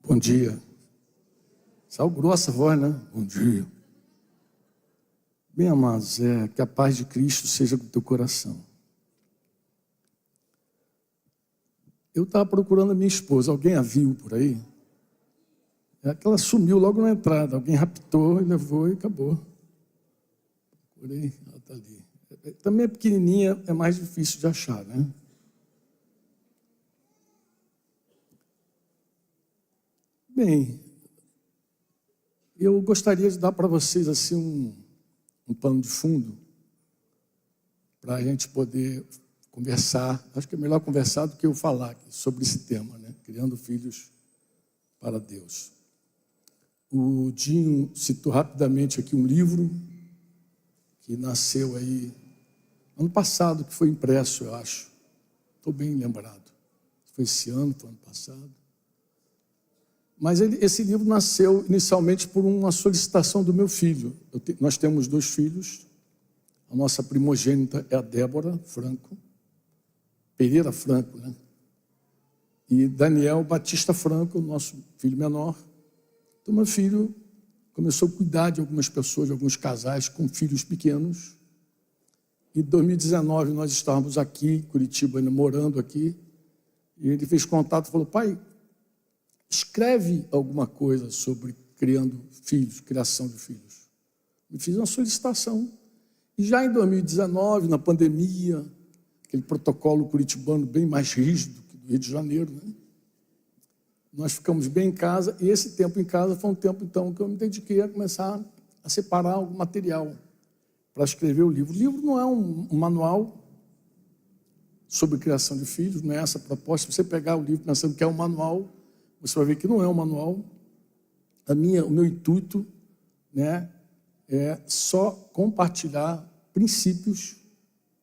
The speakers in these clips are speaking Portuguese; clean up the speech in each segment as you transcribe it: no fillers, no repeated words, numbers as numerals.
Bom dia. Sal grossa a voz, né? Bom dia. Bem, amados, que a paz de Cristo seja com o teu coração. Eu estava procurando a minha esposa. Alguém a viu por aí? É que ela sumiu logo na entrada. Alguém raptou e levou e acabou. Procurei, ela está ali. Também é pequenininha, é mais difícil de achar, né? Bem, eu gostaria de dar para vocês assim um pano de fundo para a gente poder conversar. Acho que é melhor conversar do que eu falar aqui sobre esse tema, né? Criando filhos para Deus. O Dinho citou rapidamente aqui um livro que nasceu aí ano passado, que foi impresso, eu acho. Estou bem lembrado. Foi esse ano, foi ano passado. Mas esse livro nasceu inicialmente por uma solicitação do meu filho. Nós temos 2 filhos. A nossa primogênita é a Débora Franco, Pereira Franco, né? E Daniel Batista Franco, nosso filho menor. Então, meu filho começou a cuidar de algumas pessoas, de alguns casais com filhos pequenos. Em 2019, nós estávamos aqui, em Curitiba, morando aqui, e ele fez contato e falou: pai, escreve alguma coisa sobre criando filhos, criação de filhos. Eu fiz uma solicitação. E já em 2019, na pandemia, aquele protocolo curitibano bem mais rígido que do Rio de Janeiro, né? Nós ficamos bem em casa, e esse tempo em casa foi um tempo, então, que eu me dediquei a começar a separar algum material para escrever o livro. O livro não é um manual sobre criação de filhos, não é essa a proposta. Se você pegar o livro pensando que é um manual, você vai ver que não é um manual. O meu intuito, né, é só compartilhar princípios,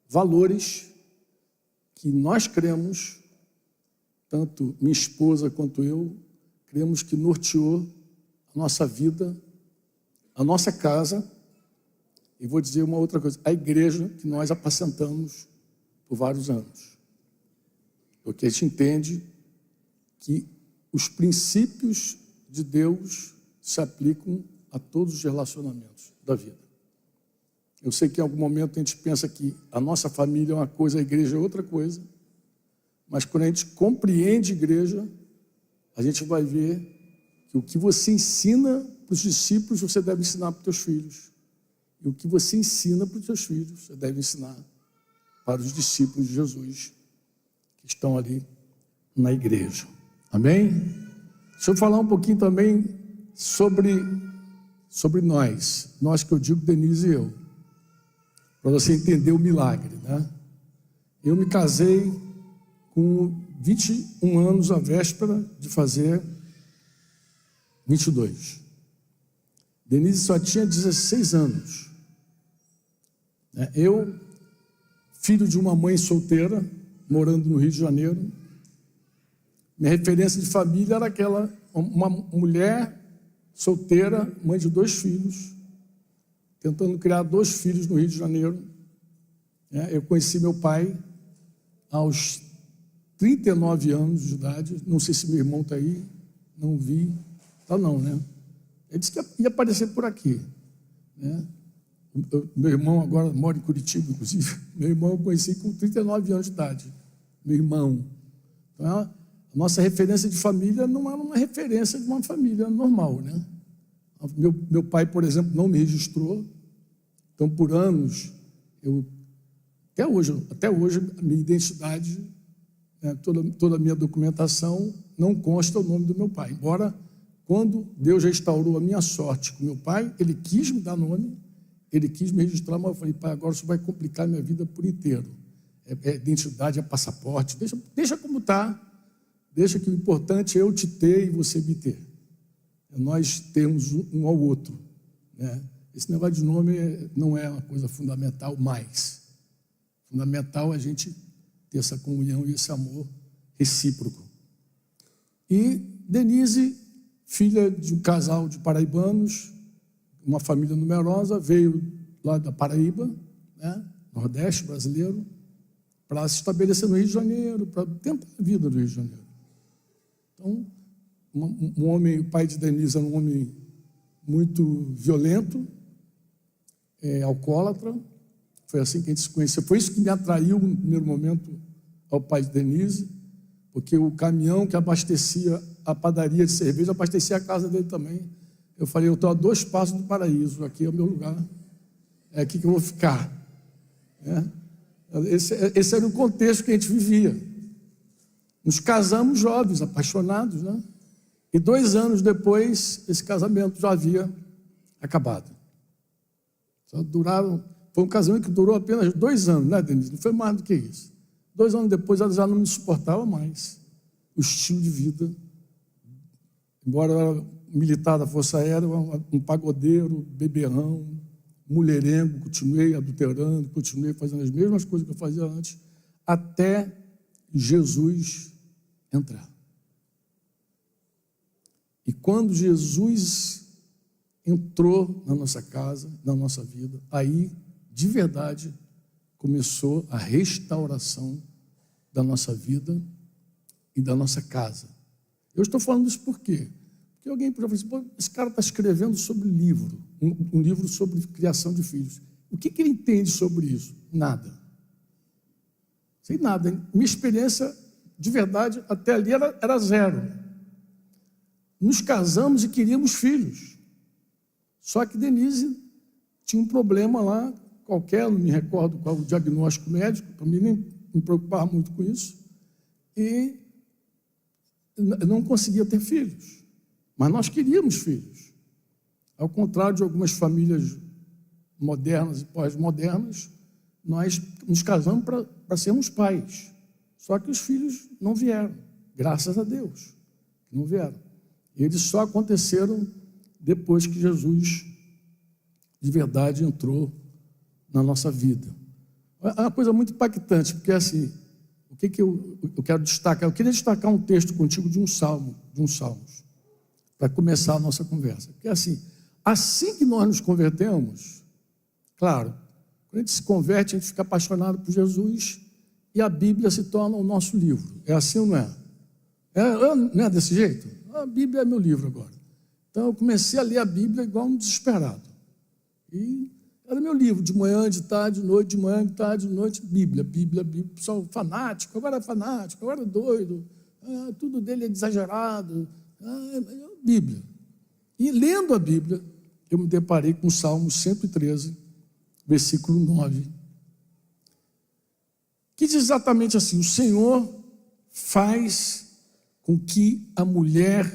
valores que nós cremos, tanto minha esposa quanto eu, cremos que norteou a nossa vida, a nossa casa, e vou dizer uma outra coisa, a igreja que nós apacentamos por vários anos. Porque a gente entende que os princípios de Deus se aplicam a todos os relacionamentos da vida. Eu sei que em algum momento a gente pensa que a nossa família é uma coisa, a igreja é outra coisa, mas quando a gente compreende a igreja, a gente vai ver que o que você ensina para os discípulos, você deve ensinar para os teus filhos. E o que você ensina para os teus filhos, você deve ensinar para os discípulos de Jesus que estão ali na igreja. Amém? Deixa eu falar um pouquinho também sobre nós que eu digo, Denise e eu, para você entender o milagre, né? Eu me casei com 21 anos, à véspera de fazer 22. Denise só tinha 16 anos. Eu, filho de uma mãe solteira, morando no Rio de Janeiro, minha referência de família era uma mulher solteira, mãe de 2 filhos, tentando criar 2 filhos no Rio de Janeiro. Eu conheci meu pai aos 39 anos de idade, não sei se meu irmão está aí, não vi, está não, né? Ele disse que ia aparecer por aqui, né? Meu irmão agora mora em Curitiba, inclusive. Meu irmão eu conheci com 39 anos de idade, meu irmão. Então, a nossa referência de família não era uma referência de uma família normal, né? Meu pai, por exemplo, não me registrou. Então, por anos, até hoje, a minha identidade, né, toda a minha documentação, não consta o nome do meu pai. Embora, quando Deus restaurou a minha sorte com meu pai, ele quis me dar nome, ele quis me registrar, mas eu falei: pai, agora isso vai complicar a minha vida por inteiro. É identidade, é passaporte, deixa como está. Deixa que o importante é eu te ter e você me ter. Nós temos um ao outro, né? Esse negócio de nome não é uma coisa fundamental mais. Fundamental é a gente ter essa comunhão e esse amor recíproco. E Denise, filha de um casal de paraibanos, uma família numerosa, veio lá da Paraíba, né, Nordeste brasileiro, para se estabelecer no Rio de Janeiro, para tentar a vida no Rio de Janeiro. Então, um homem, o pai de Denise era um homem muito violento, alcoólatra. Foi assim que a gente se conheceu. Foi isso que me atraiu no primeiro momento ao pai de Denise, porque o caminhão que abastecia a padaria de cerveja abastecia a casa dele também. Eu falei, eu estou a 2 passos do paraíso, aqui é o meu lugar, é aqui que eu vou ficar. Esse era o contexto que a gente vivia. Nos casamos jovens, apaixonados, né? E 2 anos depois, esse casamento já havia acabado. Foi um casamento que durou apenas 2 anos, né, Denise? Não foi mais do que isso. 2 anos depois, ela já não me suportava mais. O estilo de vida. Embora eu era militar da Força Aérea, um pagodeiro, beberrão, mulherengo, continuei adulterando, continuei fazendo as mesmas coisas que eu fazia antes, até Jesus entrar. E quando Jesus entrou na nossa casa, na nossa vida, aí, de verdade, começou a restauração da nossa vida e da nossa casa. Eu estou falando isso por quê? Porque alguém podia falar assim, esse cara está escrevendo sobre livro, um livro sobre criação de filhos. O que ele entende sobre isso? Nada. Sem nada. Minha experiência, de verdade, até ali era zero. Nos casamos e queríamos filhos. Só que Denise tinha um problema lá, qualquer, não me recordo qual o diagnóstico médico, para mim nem me preocupar muito com isso, e não conseguia ter filhos. Mas nós queríamos filhos. Ao contrário de algumas famílias modernas e pós-modernas, nós nos casamos para sermos pais. Só que os filhos não vieram, graças a Deus, não vieram. Eles só aconteceram depois que Jesus, de verdade, entrou na nossa vida. É uma coisa muito impactante, porque assim, o que eu quero destacar? Eu queria destacar um texto contigo de um Salmos, para começar a nossa conversa. Porque assim que nós nos convertemos, claro, quando a gente se converte, a gente fica apaixonado por Jesus e a Bíblia se torna o nosso livro. É assim ou não é? Não é desse jeito? A Bíblia é meu livro agora. Então eu comecei a ler a Bíblia igual um desesperado. E era meu livro, de manhã, de tarde, de noite, de manhã, de tarde, de noite, Bíblia. Pessoal fanático, agora é doido, tudo dele é exagerado. Bíblia. E lendo a Bíblia, eu me deparei com o Salmo 113, versículo 9, que diz exatamente assim: o Senhor faz com que a mulher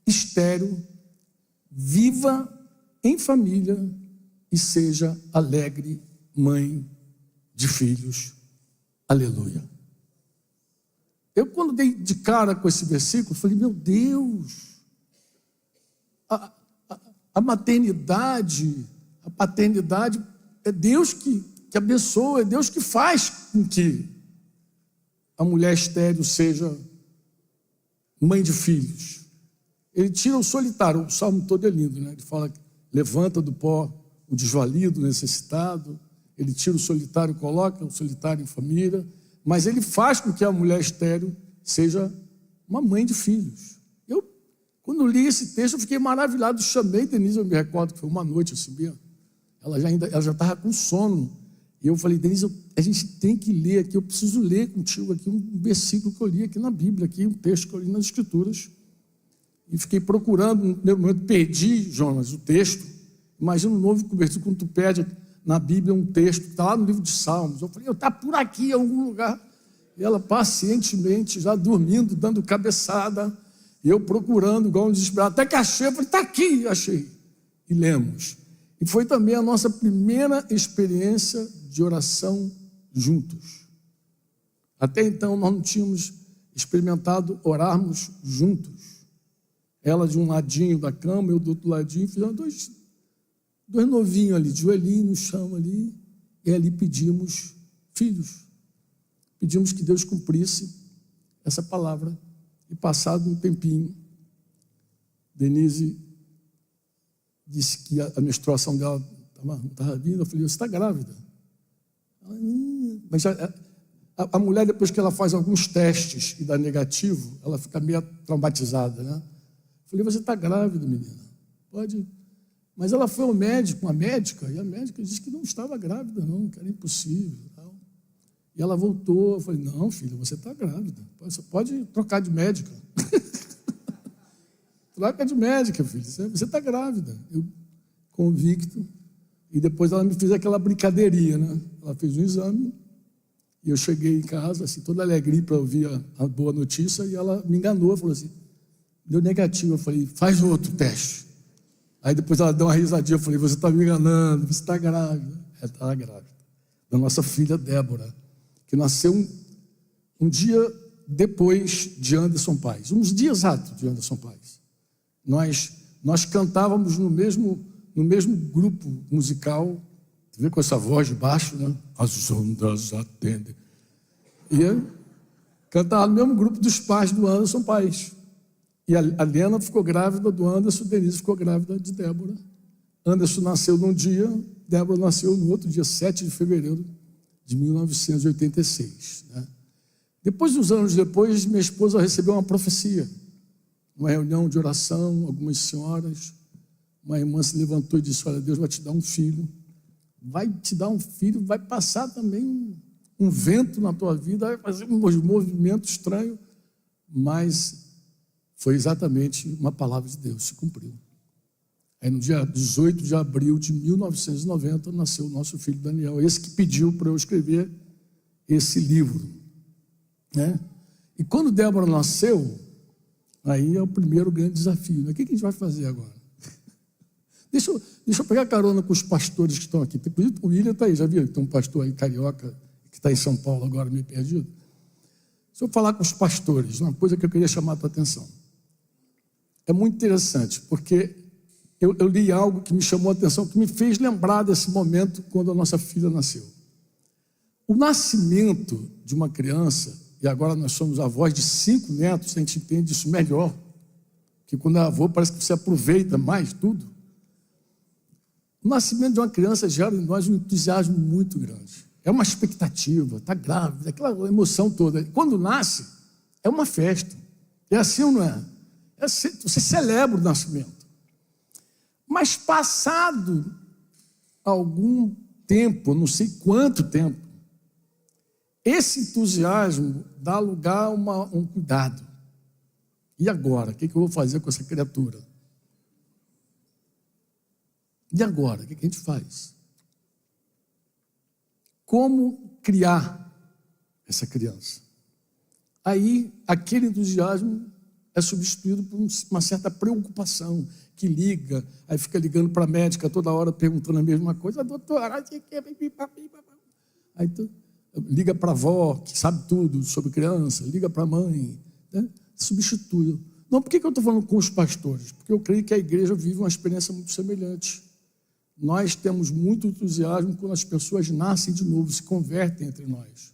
estéril viva em família e seja alegre mãe de filhos. Aleluia. Eu, quando dei de cara com esse versículo, falei, meu Deus, a maternidade, a paternidade, é Deus que abençoa, é Deus que faz com que a mulher estéril seja mãe de filhos. Ele tira o solitário, o salmo todo é lindo, né? Ele fala, levanta do pó o desvalido, o necessitado, ele tira o solitário, coloca o solitário em família, mas ele faz com que a mulher estéril seja uma mãe de filhos. Eu, quando li esse texto, eu fiquei maravilhado, chamei Denise, eu me recordo que foi uma noite assim mesmo, ela já estava com sono, e eu falei, Denise, a gente tem que ler aqui, eu preciso ler contigo aqui um versículo que eu li aqui na Bíblia, aqui, um texto que eu li nas Escrituras, e fiquei procurando, no primeiro momento perdi, Jonas, o texto. Imagina um novo versículo, quando tu perde na Bíblia um texto, que está lá no livro de Salmos. Eu falei, está por aqui em algum lugar. E ela pacientemente, já dormindo, dando cabeçada, e eu procurando, igual um desesperado, até que achei, eu falei, está aqui, achei. E lemos. E foi também a nossa primeira experiência de oração juntos. Até então, nós não tínhamos experimentado orarmos juntos. Ela de um ladinho da cama, eu do outro ladinho, fizemos dois novinhos ali, de joelhinho no chão ali, e ali pedimos filhos. Pedimos que Deus cumprisse essa palavra. E passado um tempinho, Denise disse que a menstruação dela não estava vindo. Eu falei, você está grávida? Ela, mas a mulher, depois que ela faz alguns testes e dá negativo, ela fica meio traumatizada, né? Falei, você está grávida, menina. Pode. Mas ela foi ao médico, uma médica, e a médica disse que não estava grávida, não, que era impossível. Tal. E ela voltou, eu falei, não, filha, você está grávida. Você pode trocar de médica. Troca de médica, filha, você está grávida. Eu, convicto. E depois ela me fez aquela brincadeirinha, né? Ela fez um exame, e eu cheguei em casa, assim, toda alegria para ouvir a boa notícia, e ela me enganou, falou assim, deu negativo. Eu falei, faz outro teste. Aí depois ela deu uma risadinha, eu falei, você está me enganando, você está grávida. Ela estava grávida. Da nossa filha Débora, que nasceu um dia depois de Anderson Paes, uns dias exatos de Anderson Paes. Nós cantávamos no mesmo grupo musical, você vê com essa voz de baixo, né? As ondas atendem. E cantava no mesmo grupo dos pais do Anderson Paes. E a Lena ficou grávida do Anderson, Denise ficou grávida de Débora. Anderson nasceu num dia, Débora nasceu no outro dia, 7 de fevereiro de 1986. Né? Depois, uns anos depois, minha esposa recebeu uma profecia. Uma reunião de oração, algumas senhoras, uma irmã se levantou e disse, olha, Deus vai te dar um filho, vai te dar um filho, vai passar também um vento na tua vida, vai fazer um movimento estranho, mas foi exatamente uma palavra de Deus, se cumpriu. Aí no dia 18 de abril de 1990, nasceu o nosso filho Daniel, esse que pediu para eu escrever esse livro. Né? E quando Débora nasceu, aí é o primeiro grande desafio. Né? O que a gente vai fazer agora? Deixa eu pegar carona com os pastores que estão aqui. O William está aí, já viu? Tem um pastor aí, carioca, que está em São Paulo agora, meio perdido. Deixa eu falar com os pastores, uma coisa que eu queria chamar a tua atenção. É muito interessante, porque eu li algo que me chamou a atenção, que me fez lembrar desse momento quando a nossa filha nasceu. O nascimento de uma criança, e agora nós somos avós de 5 netos, a gente entende isso melhor, que quando é avô parece que você aproveita mais tudo. O nascimento de uma criança gera em nós um entusiasmo muito grande. É uma expectativa, está grávida, aquela emoção toda. Quando nasce, é uma festa. É assim ou não é? Você celebra o nascimento. Mas passado algum tempo, não sei quanto tempo, esse entusiasmo dá lugar a um cuidado. E agora? O que eu vou fazer com essa criatura? E agora? O que a gente faz? Como criar essa criança? Aí, aquele entusiasmo é substituído por uma certa preocupação, que liga, aí fica ligando para a médica toda hora, perguntando a mesma coisa, doutora, aí liga para a avó, que sabe tudo sobre criança, liga para a mãe, né? Substitui. Não, por que eu estou falando com os pastores? Porque eu creio que a igreja vive uma experiência muito semelhante. Nós temos muito entusiasmo quando as pessoas nascem de novo, se convertem entre nós.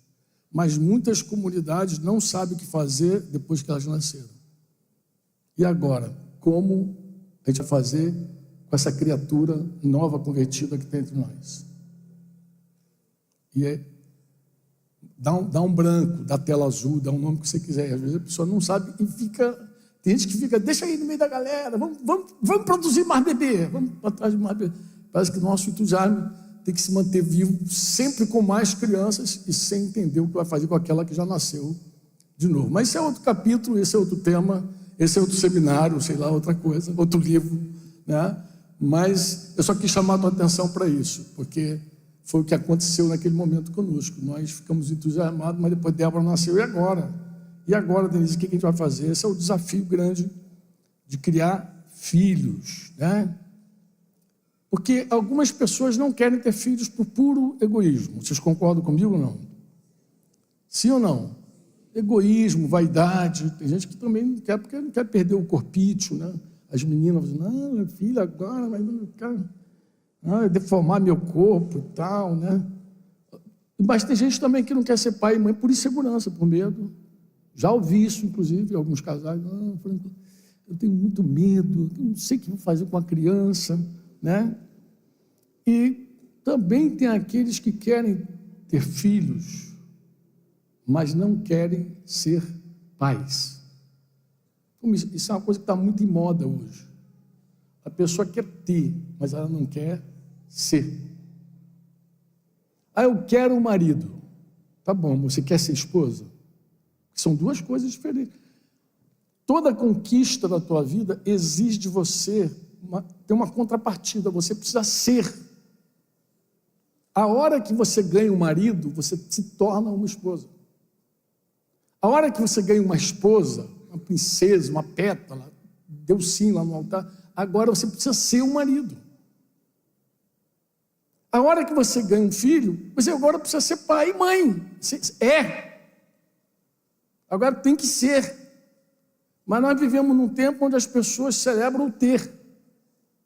Mas muitas comunidades não sabem o que fazer depois que elas nasceram. E agora, como a gente vai fazer com essa criatura nova convertida que tem entre nós? E dá um branco, dá tela azul, dá um nome que você quiser. Às vezes a pessoa não sabe e fica... Tem gente que fica, deixa aí no meio da galera, vamos produzir mais bebê, vamos atrás de mais bebê. Parece que o nosso entusiasmo tem que se manter vivo sempre com mais crianças e sem entender o que vai fazer com aquela que já nasceu de novo. Mas esse é outro capítulo, esse é outro tema, esse é outro seminário, sei lá, outra coisa, outro livro, né? Mas eu só quis chamar a tua atenção para isso, porque foi o que aconteceu naquele momento conosco. Nós ficamos entusiasmados, mas depois Débora nasceu, e agora? E agora, Denise, o que a gente vai fazer? Esse é o desafio grande de criar filhos, né? Porque algumas pessoas não querem ter filhos por puro egoísmo. Vocês concordam comigo ou não? Sim ou não? Egoísmo, vaidade. Tem gente que também não quer, porque não quer perder o corpício, né? As meninas dizem, não, meu filho agora vai deformar meu corpo e tal, né? Mas tem gente também que não quer ser pai e mãe por insegurança, por medo. Já ouvi isso, inclusive, em alguns casais. Não, eu tenho muito medo, eu não sei o que vou fazer com a criança, né? E também tem aqueles que querem ter filhos, mas não querem ser pais. Isso é uma coisa que está muito em moda hoje. A pessoa quer ter, mas ela não quer ser. Eu quero um marido. Tá bom, você quer ser esposa? São duas coisas diferentes. Toda conquista da tua vida exige de você ter uma contrapartida, você precisa ser. A hora que você ganha um marido, você se torna uma esposa. A hora que você ganha uma esposa, uma princesa, uma pétala, deu sim lá no altar, agora você precisa ser um marido. A hora que você ganha um filho, você agora precisa ser pai e mãe. Agora tem que ser. Mas nós vivemos num tempo onde as pessoas celebram o ter,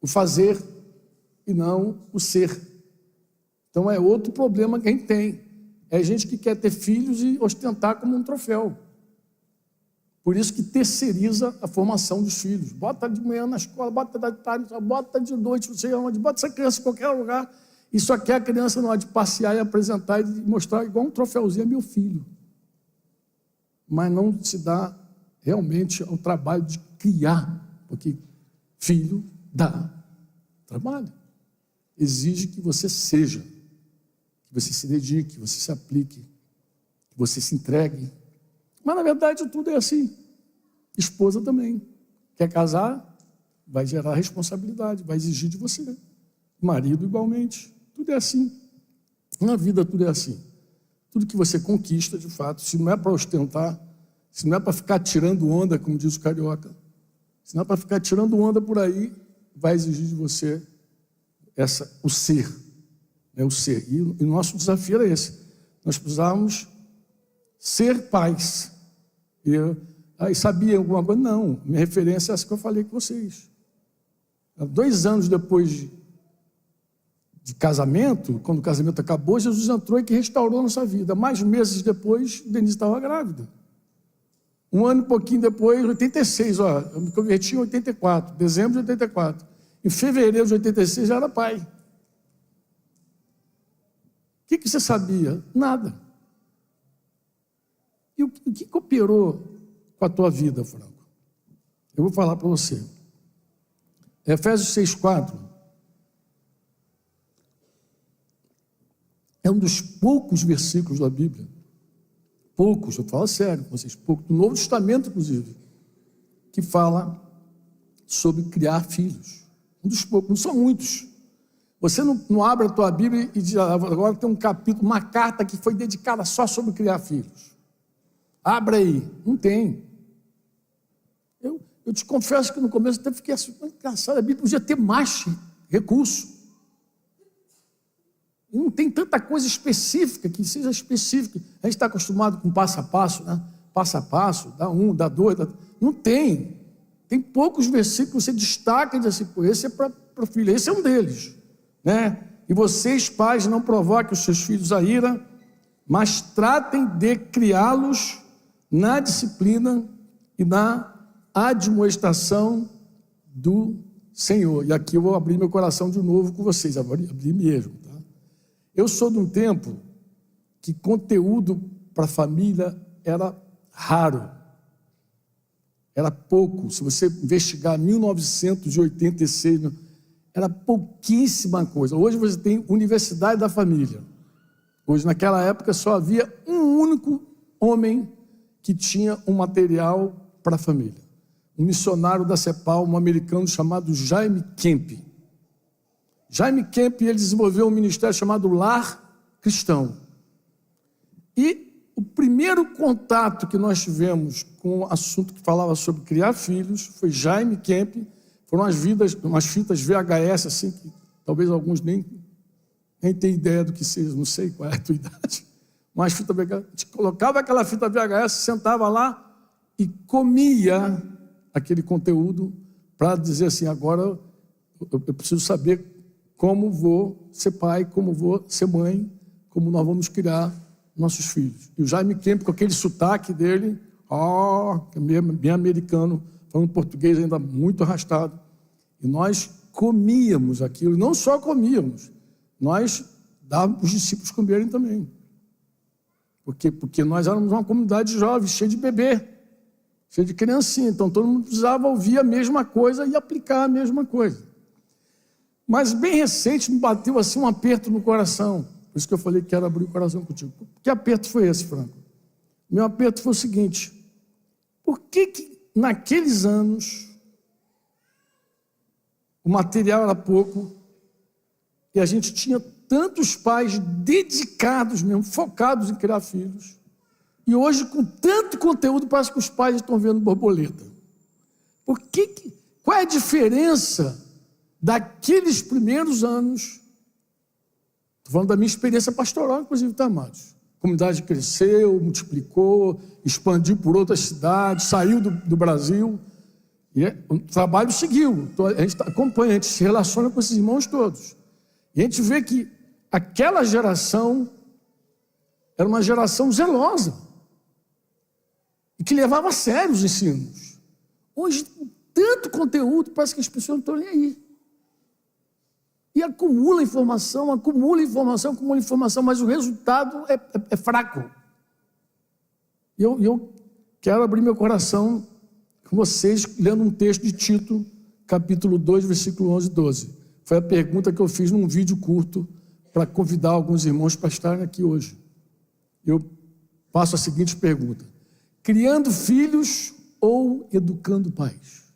o fazer, e não o ser. Então é outro problema que a gente tem. É gente que quer ter filhos e ostentar como um troféu. Por isso que terceiriza a formação dos filhos. Bota de manhã na escola, bota de tarde, bota de noite, não sei onde, bota essa criança em qualquer lugar. E só quer a criança na hora de passear e apresentar e mostrar igual um troféuzinho, é meu filho. Mas não se dá realmente ao trabalho de criar, porque filho dá trabalho. Exige que você seja, que você se dedique, que você se aplique, que você se entregue. Mas, na verdade, tudo é assim. Esposa também. Quer casar? Vai gerar responsabilidade, vai exigir de você. Marido, igualmente. Tudo é assim. Na vida, tudo é assim. Tudo que você conquista, de fato, se não é para ostentar, se não é para ficar tirando onda, como diz o carioca, se não é para ficar tirando onda por aí, vai exigir de você o ser. O ser. E o nosso desafio era esse. Nós precisávamos ser pais. E sabia alguma coisa? Não. Minha referência é essa que eu falei com vocês. 2 anos depois de casamento, quando o casamento acabou, Jesus entrou e que restaurou a nossa vida. Mais meses depois, Denise estava grávida. 1 ano e pouquinho depois, 86, eu me converti em 84, dezembro de 84. Em fevereiro de 86 já era pai. O que você sabia? Nada. E o que cooperou com a tua vida, Franco? Eu vou falar para você. Efésios 6,4 é um dos poucos versículos da Bíblia, poucos, eu falo sério com vocês, poucos, do Novo Testamento, inclusive, que fala sobre criar filhos. Um dos poucos, não são muitos. Você não abre a tua Bíblia e diz, agora tem um capítulo, uma carta que foi dedicada só sobre criar filhos. Abra aí. Não tem. Eu te confesso que no começo até fiquei assim, engraçado, a Bíblia podia ter mais recurso. E não tem tanta coisa específica, que seja específica. A gente está acostumado com passo a passo, né? Passo a passo, dá 1, dá 2, não tem. Tem poucos versículos que você destaca e diz assim, pô, esse é para o filho, esse é um deles. Né? E vocês, pais, não provoquem os seus filhos a ira, mas tratem de criá-los na disciplina e na admoestação do Senhor. E aqui eu vou abrir meu coração de novo com vocês, abrir mesmo. Tá? Eu sou de um tempo que conteúdo para a família era raro, era pouco. Se você investigar 1986, era pouquíssima coisa. Hoje você tem Universidade da Família. Hoje, naquela época, só havia um único homem que tinha um material para a família. Um missionário da CEPAL, um americano chamado Jaime Kemp. Jaime Kemp, ele desenvolveu um ministério chamado Lar Cristão. E o primeiro contato que nós tivemos com o assunto que falava sobre criar filhos foi Jaime Kemp. Foram umas fitas VHS, assim, que talvez alguns nem tenham ideia do que seja, não sei qual é a tua idade. Mas fita VHS, a gente colocava aquela fita VHS, sentava lá e comia aquele conteúdo para dizer assim, agora eu preciso saber como vou ser pai, como vou ser mãe, como nós vamos criar nossos filhos. E o Jaime Kemp, com aquele sotaque dele, bem americano, falando português ainda muito arrastado. E nós comíamos aquilo, e não só comíamos, nós dávamos para os discípulos comerem também. Porque nós éramos uma comunidade jovem, cheia de bebê, cheio de criancinha, então todo mundo precisava ouvir a mesma coisa e aplicar a mesma coisa. Mas bem recente me bateu assim um aperto no coração, por isso que eu falei que quero abrir o coração contigo. Que aperto foi esse, Franco? Meu aperto foi o seguinte: por que naqueles anos o material era pouco e a gente tinha tantos pais dedicados mesmo, focados em criar filhos, e hoje com tanto conteúdo parece que os pais estão vendo borboleta? Qual é a diferença daqueles primeiros anos? Estou falando da minha experiência pastoral, inclusive, tá, amados? A comunidade cresceu, multiplicou, expandiu por outras cidades, saiu do Brasil, e o trabalho seguiu. Então, a gente acompanha, a gente se relaciona com esses irmãos todos. E a gente vê que aquela geração era uma geração zelosa e que levava a sério os ensinos. Hoje, com tanto conteúdo, parece que as pessoas não estão nem aí. E acumula informação, mas o resultado é fraco. E eu quero abrir meu coração com vocês, lendo um texto de Tito, capítulo 2, versículo 11 e 12. Foi a pergunta que eu fiz num vídeo curto para convidar alguns irmãos para estarem aqui hoje. Eu faço a seguinte pergunta: criando filhos ou educando pais?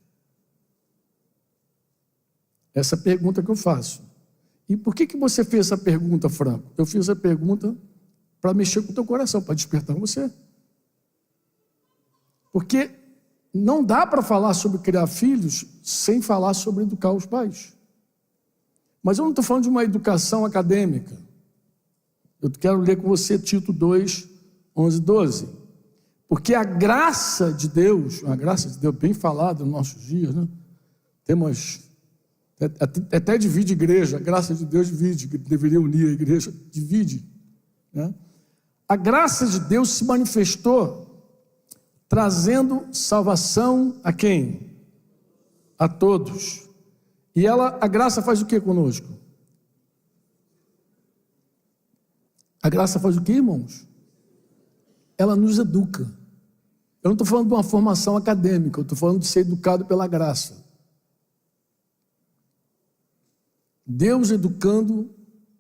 Essa é a pergunta que eu faço. E por que você fez essa pergunta, Franco? Eu fiz essa pergunta para mexer com o teu coração, para despertar você. Porque não dá para falar sobre criar filhos sem falar sobre educar os pais. Mas eu não estou falando de uma educação acadêmica. Eu quero ler com você Tito 2, 11 e 12. Porque a graça de Deus bem falada nos nossos dias, né? Temos... Até divide igreja, a graça de Deus divide, que deveria unir a igreja, divide, né? A graça de Deus se manifestou trazendo salvação a quem? A todos. E a graça faz o que conosco? A graça faz o que, irmãos? Ela nos educa. Eu não estou falando de uma formação acadêmica, eu estou falando de ser educado pela graça. Deus educando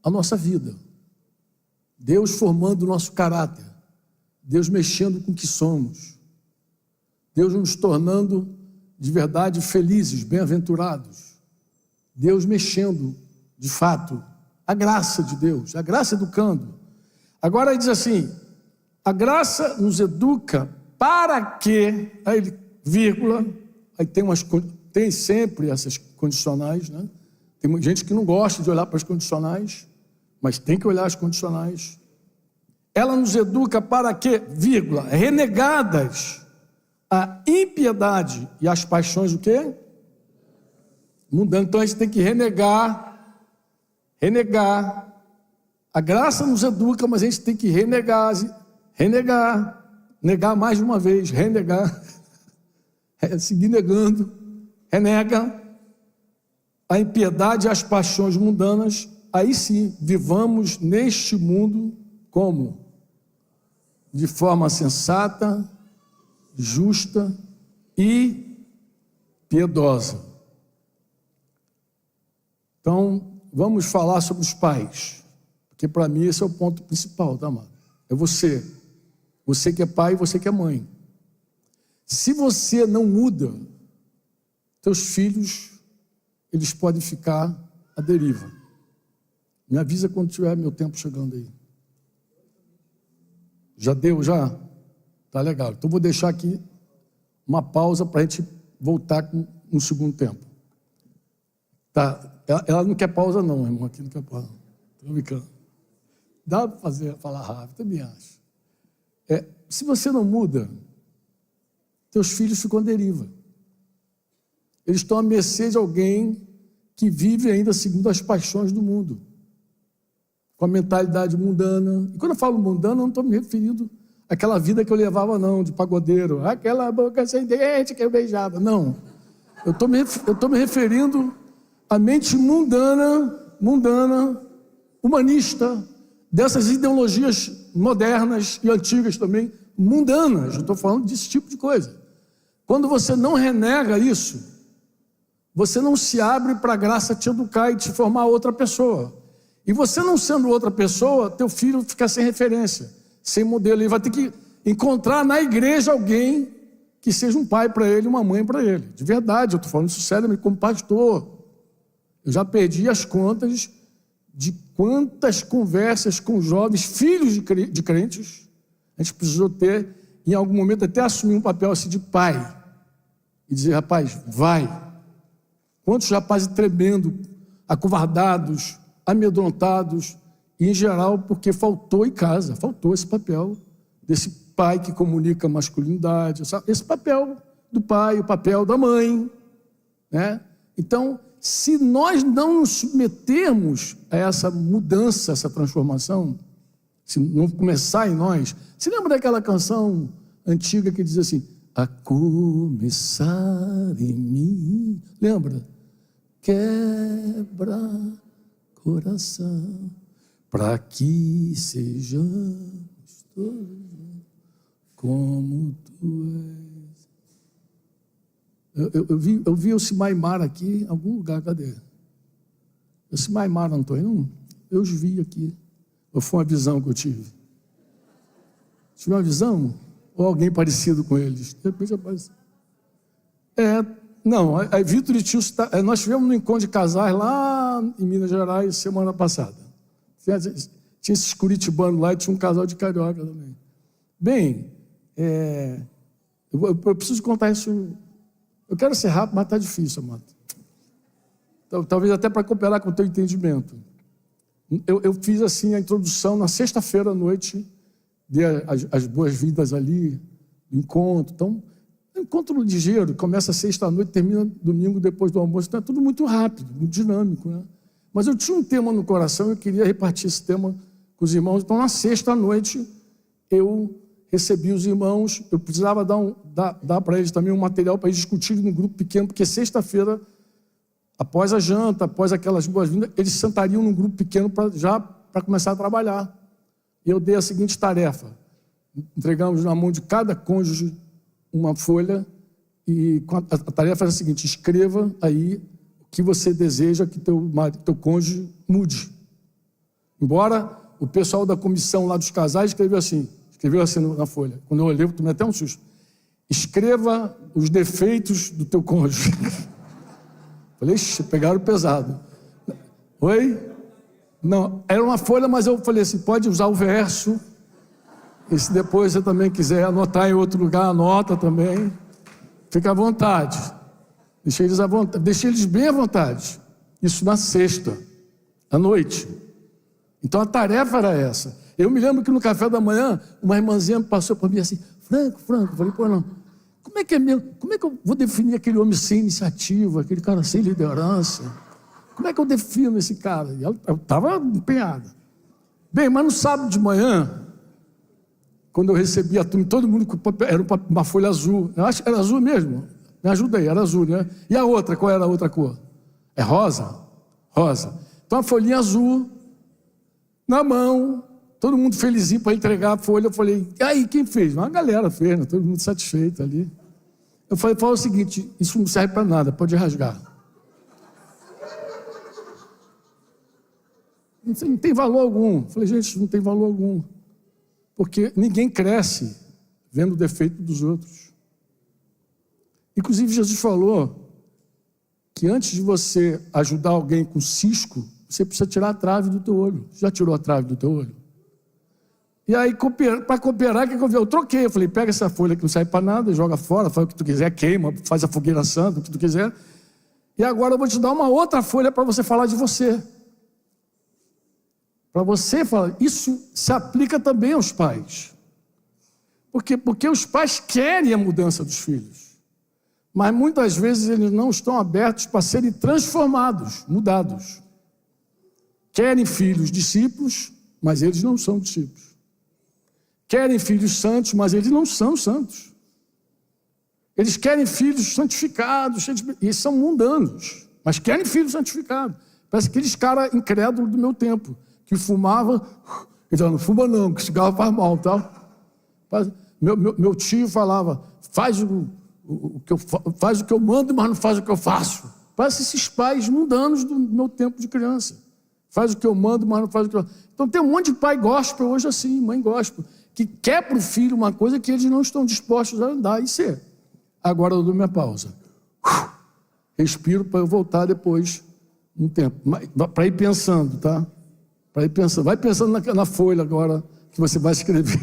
a nossa vida, Deus formando o nosso caráter, Deus mexendo com o que somos, Deus nos tornando de verdade felizes, bem-aventurados, Deus mexendo de fato, a graça de Deus, a graça educando. Agora ele diz assim: a graça nos educa para que, aí vírgula, aí tem sempre essas condicionais, né? Tem gente que não gosta de olhar para as condicionais, mas tem que olhar as condicionais. Ela nos educa para que, vírgula, renegadas a impiedade e as paixões o quê? Mundanas. Então a gente tem que renegar. A graça nos educa, mas a gente tem que negar mais de uma vez, renegar, seguir negando, renega a impiedade e as paixões mundanas. Aí sim, vivamos neste mundo como? De forma sensata, justa e piedosa. Então, vamos falar sobre os pais, porque para mim esse é o ponto principal, tá, amado? É você que é pai e você que é mãe. Se você não muda, teus filhos, eles podem ficar à deriva. Me avisa quando tiver meu tempo chegando aí. Já deu, já? Tá legal. Então vou deixar aqui uma pausa para a gente voltar com um segundo tempo. Tá? Ela não quer pausa não, irmão. Aqui não quer pausa. Estou brincando. Dá para falar rápido, também acho. Se você não muda, teus filhos ficam à deriva. Eles estão à mercê de alguém que vive ainda segundo as paixões do mundo, com a mentalidade mundana. E quando eu falo mundana, eu não estou me referindo àquela vida que eu levava, não, de pagodeiro, aquela boca sem dente que eu beijava. Não. Eu estou me referindo à mente mundana, humanista, dessas ideologias modernas e antigas também, mundanas. Eu estou falando desse tipo de coisa. Quando você não renega isso, você não se abre para a graça te educar e te formar outra pessoa. E você não sendo outra pessoa, teu filho fica sem referência, sem modelo. Ele vai ter que encontrar na igreja alguém que seja um pai para ele, uma mãe para ele. De verdade, eu estou falando isso sério, como pastor. Eu já perdi as contas de quantas conversas com jovens, filhos de crentes, a gente precisou ter, em algum momento, até assumir um papel assim de pai. E dizer, rapaz, vai. Quantos rapazes tremendo, acovardados, amedrontados, e em geral porque faltou em casa, faltou esse papel desse pai que comunica a masculinidade, esse papel do pai, o papel da mãe, né? Então, se nós não nos submetermos a essa mudança, essa transformação, se não começar em nós, você lembra daquela canção antiga que diz assim, a começar em mim, lembra? Quebra coração, para que sejamos todos como tu és. Eu vi o Simaimar aqui em algum lugar, cadê? O Simaimar, não estou aí, não? Eu os vi aqui. Ou foi uma visão que eu tive? Tive uma visão? Ou alguém parecido com eles? De repente apareceu. Não, a Vitor e Tio, nós tivemos um encontro de casais lá em Minas Gerais semana passada. Tinha esses curitibanos lá e tinha um casal de carioca também. Bem, eu preciso contar isso. Eu quero ser rápido, mas está difícil, amado. Talvez até para cooperar com o teu entendimento. Eu fiz assim a introdução na sexta-feira à noite, dei as boas-vindas ali, encontro. Então, encontro ligeiro, começa sexta à noite, termina domingo depois do almoço. Então é tudo muito rápido, muito dinâmico, né? Mas eu tinha um tema no coração, eu queria repartir esse tema com os irmãos. Então, na sexta à noite, eu recebi os irmãos, eu precisava dar para eles também um material para eles discutirem num grupo pequeno, porque sexta-feira, após a janta, após aquelas boas-vindas, eles sentariam num grupo pequeno para começar a trabalhar. E eu dei a seguinte tarefa, entregamos na mão de cada cônjuge uma folha, e a tarefa era a seguinte, escreva aí o que você deseja que teu cônjuge mude. Embora o pessoal da comissão lá dos casais escreveu assim na folha. Quando eu olhei, eu tomei até um susto. Escreva os defeitos do teu cônjuge. Falei, pegaram pesado. Oi? Não, era uma folha, mas eu falei assim, pode usar o verso. E se depois você também quiser anotar em outro lugar, anota também. Fica à vontade. Deixei eles à vontade. Deixei eles bem à vontade. Isso na sexta, à noite. Então a tarefa era essa. Eu me lembro que no café da manhã, uma irmãzinha passou por mim assim, Franco, eu falei, pô, não. Como é que eu vou definir aquele homem sem iniciativa, aquele cara sem liderança? Como é que eu defino esse cara? E ela estava empenhada. Bem, mas no sábado de manhã, quando eu recebi a turma, todo mundo com papel, era uma folha azul. Eu acho que era azul mesmo. Me ajuda aí, era azul, né? E a outra, qual era a outra cor? É rosa? Rosa. Então a folhinha azul, na mão, todo mundo felizinho para entregar a folha. Eu falei, e aí, quem fez? Uma galera fez, né? Todo mundo satisfeito ali. Eu falei, fala o seguinte, isso não serve para nada, pode rasgar. Não tem valor algum. Eu falei, gente, não tem valor algum. Porque ninguém cresce vendo o defeito dos outros. Inclusive, Jesus falou que antes de você ajudar alguém com cisco, você precisa tirar a trave do teu olho. Já tirou a trave do teu olho? E aí, para cooperar, o que eu vi? Eu troquei. Eu falei, pega essa folha que não serve para nada, joga fora, faz o que tu quiser, queima, faz a fogueira santa, o que tu quiser. E agora eu vou te dar uma outra folha para você falar de você. Para você falar, isso se aplica também aos pais. Porque os pais querem a mudança dos filhos. Mas muitas vezes eles não estão abertos para serem transformados, mudados. Querem filhos discípulos, mas eles não são discípulos. Querem filhos santos, mas eles não são santos. Eles querem filhos santificados, e são mundanos, mas querem filhos santificados. Parece aqueles caras incrédulos do meu tempo, que fumava, então não fuma não, que cigarro faz mal, tal. Meu tio falava, faz faz o que eu mando, mas não faz o que eu faço. Parece esses pais mundanos do meu tempo de criança. Faz o que eu mando, mas não faz o que eu faço. Então tem um monte de pai gospel hoje assim, mãe gospel, que quer para o filho uma coisa que eles não estão dispostos a andar e ser. Agora eu dou minha pausa. Respiro para eu voltar depois, um tempo. Para ir pensando, tá? Para ir pensando. Vai pensando na folha agora que você vai escrever.